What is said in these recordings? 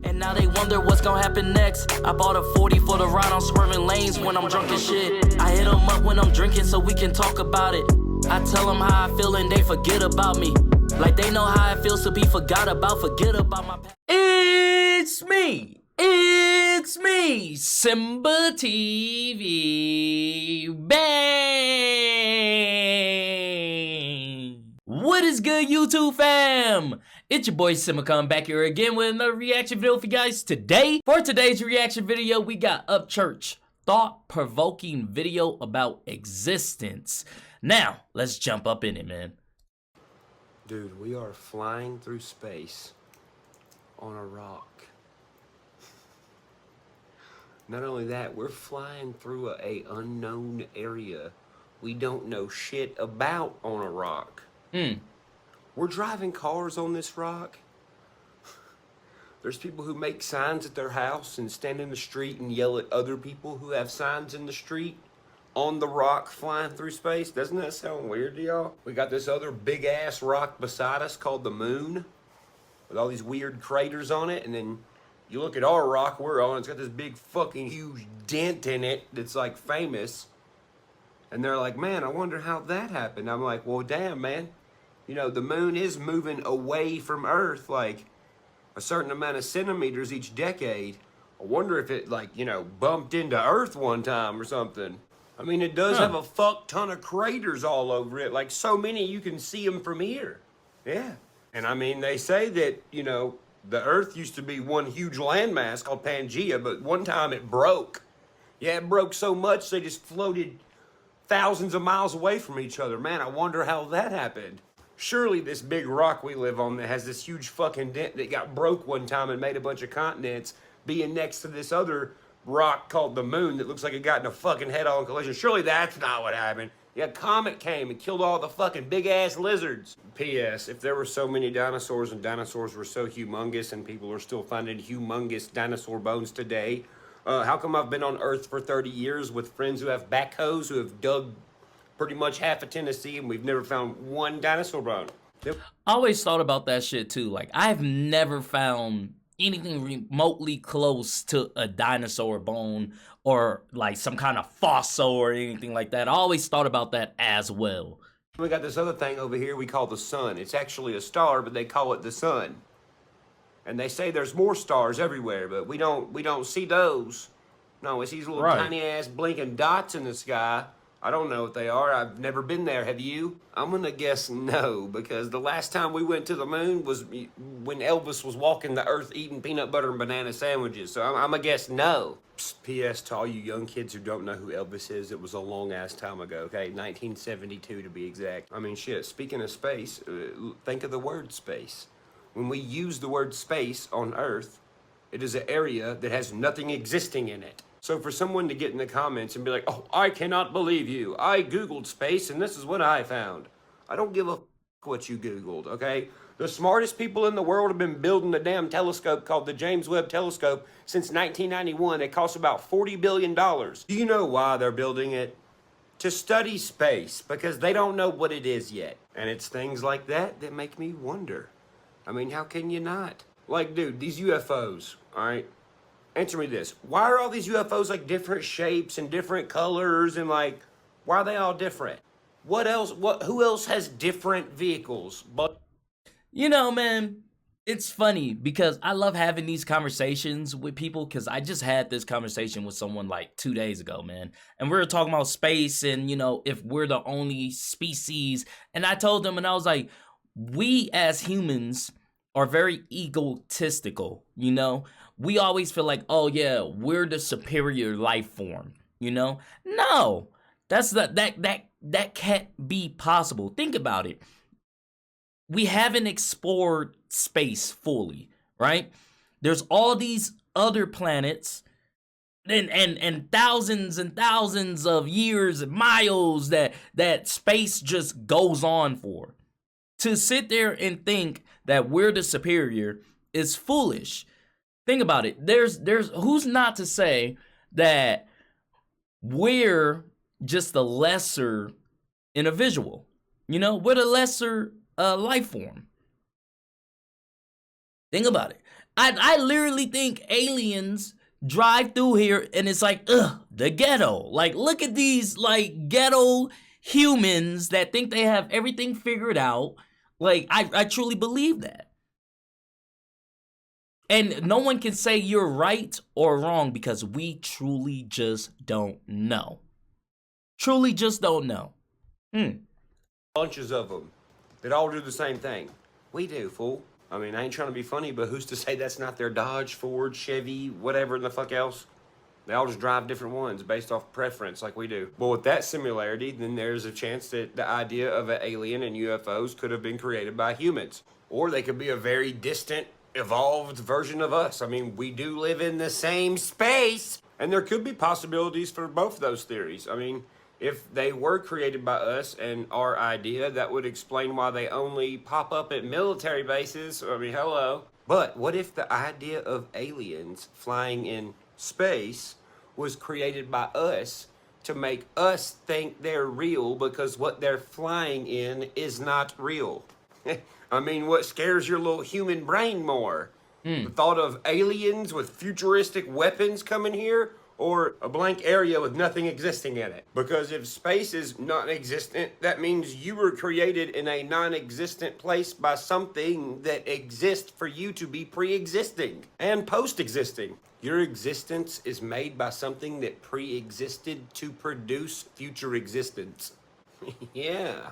And now they wonder what's gonna happen next. I bought a 40 for the ride, I'm swerving lanes when I'm drunk as shit. I hit them up when I'm drinking so we can talk about it. I tell them how I feel and they forget about me. Like they know how it feels to be forgot about, forget about my past. It's me, SimbaTv, bang! What is good, YouTube fam? It's your boy Simba coming back here again with another reaction video for you guys today. For today's reaction video, we got UPCHURCH thought-provoking video about existence. Now, let's jump up in it, man. Dude, we are flying through space on a rock. Not only that, we're flying through a unknown area we don't know shit about on a rock. We're driving cars on this rock. There's people who make signs at their house and stand in the street and yell at other people who have signs in the street on the rock flying through space. Doesn't that sound weird to y'all? We got this other big ass rock beside us called the moon with all these weird craters on it, and then you look at our rock we're on, it's got this big fucking huge dent in it that's like famous. And they're like, man, I wonder how that happened. I'm like, well, damn, man. You know, the moon is moving away from Earth like a certain amount of centimeters each decade. I wonder if it, like, you know, bumped into Earth one time or something. I mean, it does have a fuck ton of craters all over it. Like, so many you can see them from here. Yeah. And I mean, they say that, you know, the Earth used to be one huge landmass called Pangea, but one time it broke. Yeah, it broke so much they just floated thousands of miles away from each other. Man, I wonder how that happened. Surely this big rock we live on that has this huge fucking dent that got broke one time and made a bunch of continents being next to this other rock called the moon that looks like it got in a fucking head-on collision. Surely that's not what happened. Yeah, a comet came and killed all the fucking big-ass lizards. P.S. If there were so many dinosaurs and dinosaurs were so humongous and people are still finding humongous dinosaur bones today, how come I've been on Earth for 30 years with friends who have backhoes who have dug pretty much half of Tennessee and we've never found one dinosaur bone? I always thought about that shit too. Like, I've never found anything remotely close to a dinosaur bone or like some kind of fossil or anything like that. I always thought about that as well. We got this other thing over here we call the sun. It's actually a star, but they call it the sun. And they say there's more stars everywhere, but we don't see those. No, it's these little tiny ass blinking dots in the sky. I don't know what they are. I've never been there. Have you? I'm gonna guess no, because the last time we went to the moon was when Elvis was walking the earth eating peanut butter and banana sandwiches. So I'm gonna guess no. P.S. to all you young kids who don't know who Elvis is, it was a long ass time ago, okay? 1972 to be exact. I mean, shit, speaking of space, think of the word space. When we use the word space on Earth, it is an area that has nothing existing in it. So for someone to get in the comments and be like, oh, I cannot believe you. I Googled space and this is what I found. I don't give a f what you Googled, okay? The smartest people in the world have been building a damn telescope called the James Webb Telescope since 1991. It costs about $40 billion. Do you know why they're building it? To study space, because they don't know what it is yet. And it's things like that that make me wonder. I mean, how can you not? Like, dude, these UFOs, all right? Answer me this. Why are all these UFOs like different shapes and different colors and like, why are they all different? What else, who else has different vehicles? But you know, man, it's funny because I love having these conversations with people because I just had this conversation with someone like 2 days ago, man. And we were talking about space and, you know, if we're the only species. And I told them, and I was like, we as humans are very egotistical, you know? We always feel like, oh yeah, we're the superior life form, you know? No, that can't be possible. Think about it. We haven't explored space fully, right? There's all these other planets and thousands of years and miles that space just goes on for. To sit there and think that we're the superior is foolish. Think about it. There's who's not to say that we're just the lesser individual. You know, we're the lesser life form. Think about it. I literally think aliens drive through here and it's like, ugh, the ghetto. Like, look at these, like, ghetto humans that think they have everything figured out. Like, I truly believe that. And no one can say you're right or wrong because we truly just don't know. Truly just don't know. Bunches of them that all do the same thing. We do, fool. I mean, I ain't trying to be funny, but who's to say that's not their Dodge, Ford, Chevy, whatever in the fuck else? They all just drive different ones based off preference like we do. Well, with that similarity, then there's a chance that the idea of an alien and UFOs could have been created by humans. Or they could be a very distant, evolved version of us. I mean, we do live in the same space. And there could be possibilities for both of those theories. I mean, if they were created by us and our idea, that would explain why they only pop up at military bases. I mean, hello. But what if the idea of aliens flying in space was created by us to make us think they're real because what they're flying in is not real? I mean, what scares your little human brain more? The thought of aliens with futuristic weapons coming here, or a blank area with nothing existing in it? Because if space is non-existent, that means you were created in a non-existent place by something that exists for you to be pre-existing and post-existing. Your existence is made by something that pre-existed to produce future existence. Yeah.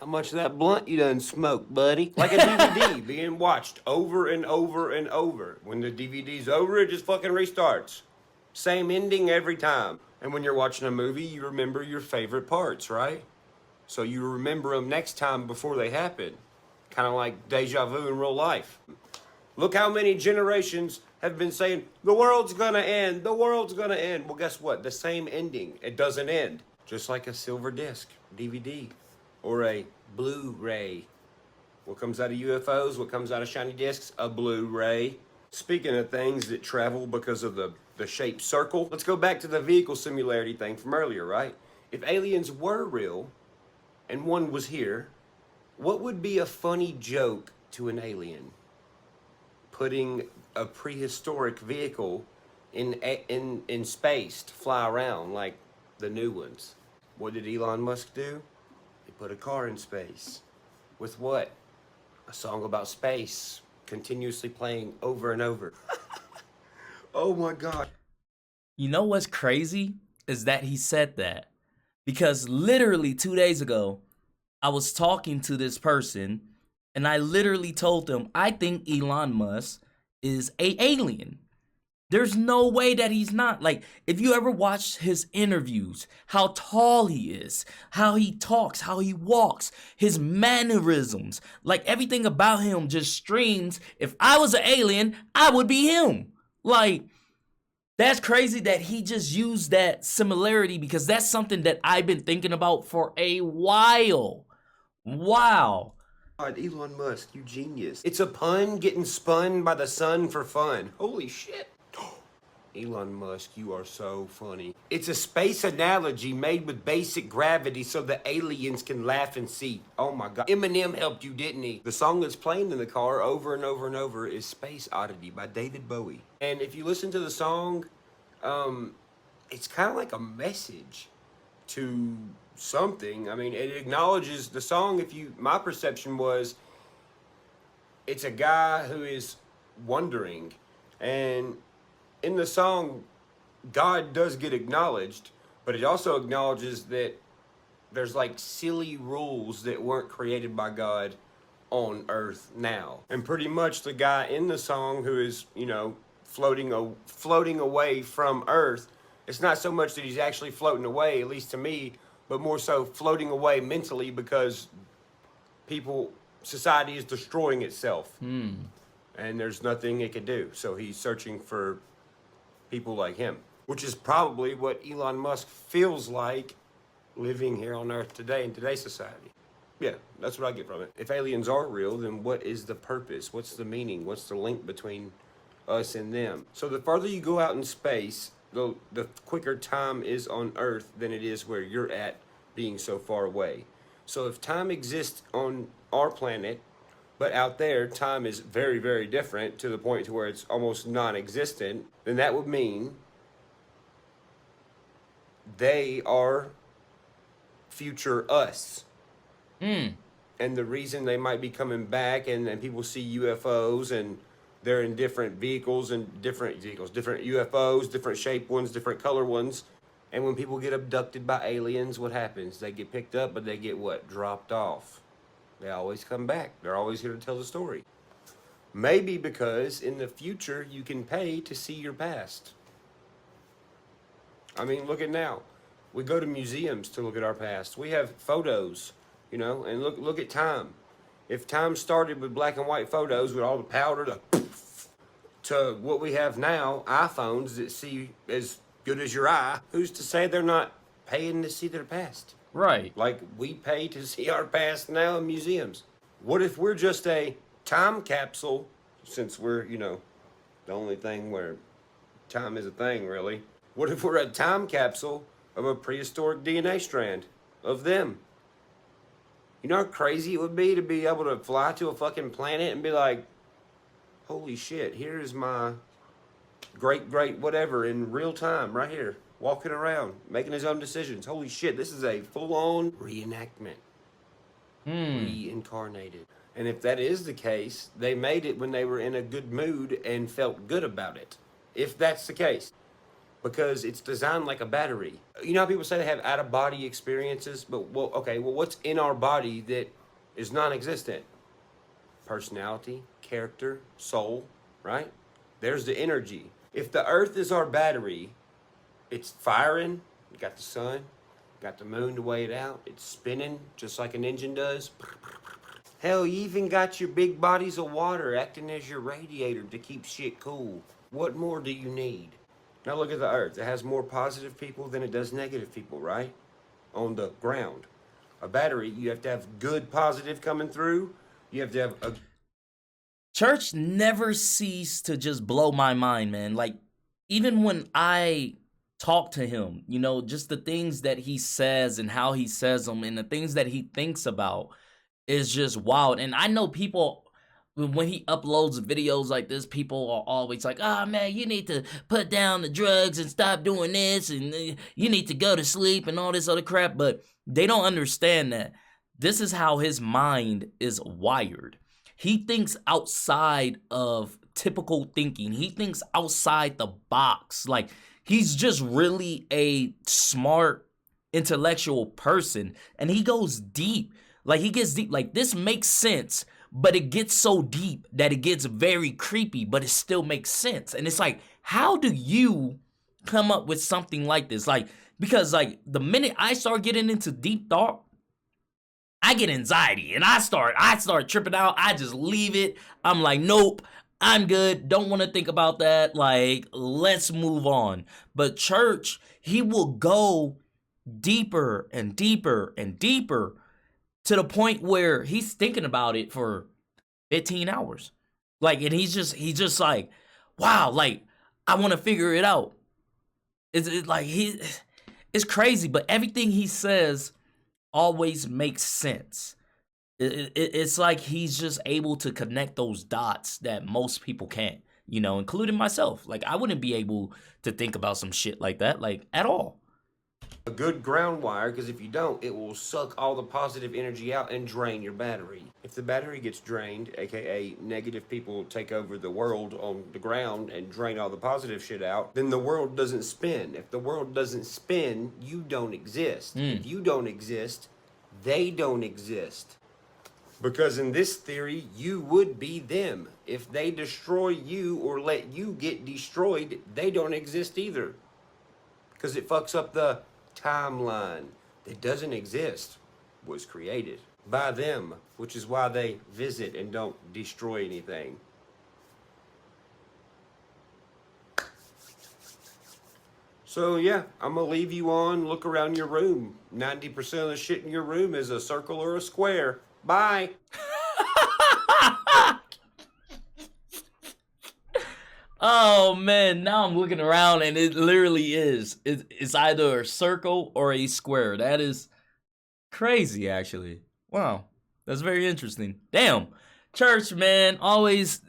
How much of that blunt you done smoked, buddy? Like a DVD being watched over and over and over. When the DVD's over, it just fucking restarts. Same ending every time. And when you're watching a movie, you remember your favorite parts, right? So you remember them next time before they happen. Kind of like deja vu in real life. Look how many generations have been saying, the world's gonna end, the world's gonna end. Well, guess what? The same ending. It doesn't end. Just like a silver disc, DVD, or a Blu-ray. What comes out of UFOs? What comes out of shiny discs? A Blu-ray. Speaking of things that travel because of the shaped circle, let's go back to the vehicle similarity thing from earlier, right? If aliens were real and one was here, what would be a funny joke to an alien? Putting a prehistoric vehicle in space to fly around like the new ones. What did Elon Musk do? He put a car in space. With what? A song about space, continuously playing over and over. Oh my God. You know what's crazy is that he said that, because literally 2 days ago, I was talking to this person and I literally told them, I think Elon Musk is an alien. There's no way that he's not. Like, if you ever watched his interviews, how tall he is, how he talks, how he walks, his mannerisms, like everything about him just screams, if I was an alien, I would be him. Like, that's crazy that he just used that similarity, because that's something that I've been thinking about for a while. Wow. God, Elon Musk, you genius. It's a pun getting spun by the sun for fun. Holy shit. Elon Musk, you are so funny. It's a space analogy made with basic gravity so the aliens can laugh and see. Oh my God. Eminem helped you, didn't he? The song that's playing in the car over and over and over is Space Oddity by David Bowie. And if you listen to the song, it's kind of like a message to something. I mean, it acknowledges the song. My perception was, it's a guy who is wondering, and in the song, God does get acknowledged, but it also acknowledges that there's like silly rules that weren't created by God on Earth now. And pretty much the guy in the song who is, floating away from Earth, it's not so much that he's actually floating away, at least to me, but more so floating away mentally because society is destroying itself. And there's nothing it can do. So he's searching for people like him, which is probably what Elon Musk feels like living here on Earth today in today's society. Yeah, that's what I get from it. If aliens are real, then what is the purpose? What's the meaning? What's the link between us and them? So the farther you go out in space, the quicker time is on Earth than it is where you're at, being so far away. So if time exists on our planet but out there time is very, very different to the point to where it's almost non-existent, then that would mean they are future us. And the reason they might be coming back and people see UFOs and they're in different vehicles and different UFOs, different shaped ones, different color ones. And when people get abducted by aliens, what happens? They get picked up, but they get what? Dropped off. They always come back. They're always here to tell the story. Maybe because in the future you can pay to see your past. I mean, look at now. We go to museums to look at our past. We have photos, you know, and look at time. If time started with black and white photos with all the powder to what we have now, iPhones that see as good as your eye, who's to say they're not paying to see their past? Right. Like we pay to see our past now in museums. What if we're just a time capsule, since we're, you know, the only thing where time is a thing, really? What if we're a time capsule of a prehistoric DNA strand of them? You know how crazy it would be to be able to fly to a fucking planet and be like, holy shit, here's my great whatever in real time right here, walking around, making his own decisions. Holy shit, this is a full-on reenactment. Reincarnated. And if that is the case, they made it when they were in a good mood and felt good about it. If that's the case. Because it's designed like a battery. You know how people say they have out-of-body experiences? But, well, okay, well, what's in our body that is non-existent? Personality, character, soul, right? There's the energy. If the earth is our battery, it's firing. You got the sun, got the moon to weigh it out. It's spinning just like an engine does. Hell, you even got your big bodies of water acting as your radiator to keep shit cool. What more do you need? Now look at the earth. It has more positive people than it does negative people, right? On the ground. A battery, you have to have good positive coming through. You have to have a... Church never ceased to just blow my mind, man. Like, even when I talk to him, you know, just the things that he says and how he says them and the things that he thinks about is just wild. And I know people, when he uploads videos like this, people are always like, oh man, you need to put down the drugs and stop doing this, and you need to go to sleep and all this other crap. But they don't understand that this is how his mind is wired. He thinks outside of typical thinking. He thinks outside the box. Like, he's just really a smart, intellectual person. And he goes deep. Like, he gets deep. Like, this makes sense, but it gets so deep that it gets very creepy, but it still makes sense. And it's like, how do you come up with something like this? Like, because, like, the minute I start getting into deep thought, I get anxiety and I start tripping out. I just leave it. I'm like, nope, I'm good. Don't want to think about that. Like, let's move on. But church, he will go deeper and deeper and deeper to the point where he's thinking about it for 15 hours. Like, and he's just like, wow, like, I want to figure it out. It's crazy, but everything he says always makes sense. It's like he's just able to connect those dots that most people can't, you know, including myself. Like, I wouldn't be able to think about some shit like that, like, at all. A good ground wire, because if you don't, it will suck all the positive energy out and drain your battery. If the battery gets drained, aka negative people take over the world on the ground and drain all the positive shit out, then the world doesn't spin. If the world doesn't spin, you don't exist. If you don't exist, they don't exist. Because in this theory, you would be them. If they destroy you or let you get destroyed, they don't exist either. Because it fucks up the timeline that doesn't exist, was created by them, which is why they visit and don't destroy anything. So yeah, I'm gonna leave you on. Look around your room. 90% of the shit in your room is a circle or a square. Bye. Oh man, now I'm looking around and it literally is. It's either a circle or a square. That is crazy, actually. Wow, that's very interesting. Damn, Church, man, always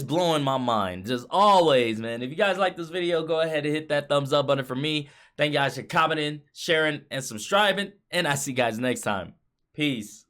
blowing my mind. Just always, man. If you guys like this video, go ahead and hit that thumbs up button for me. Thank you guys for commenting, sharing, and subscribing. And I see you guys next time. Peace.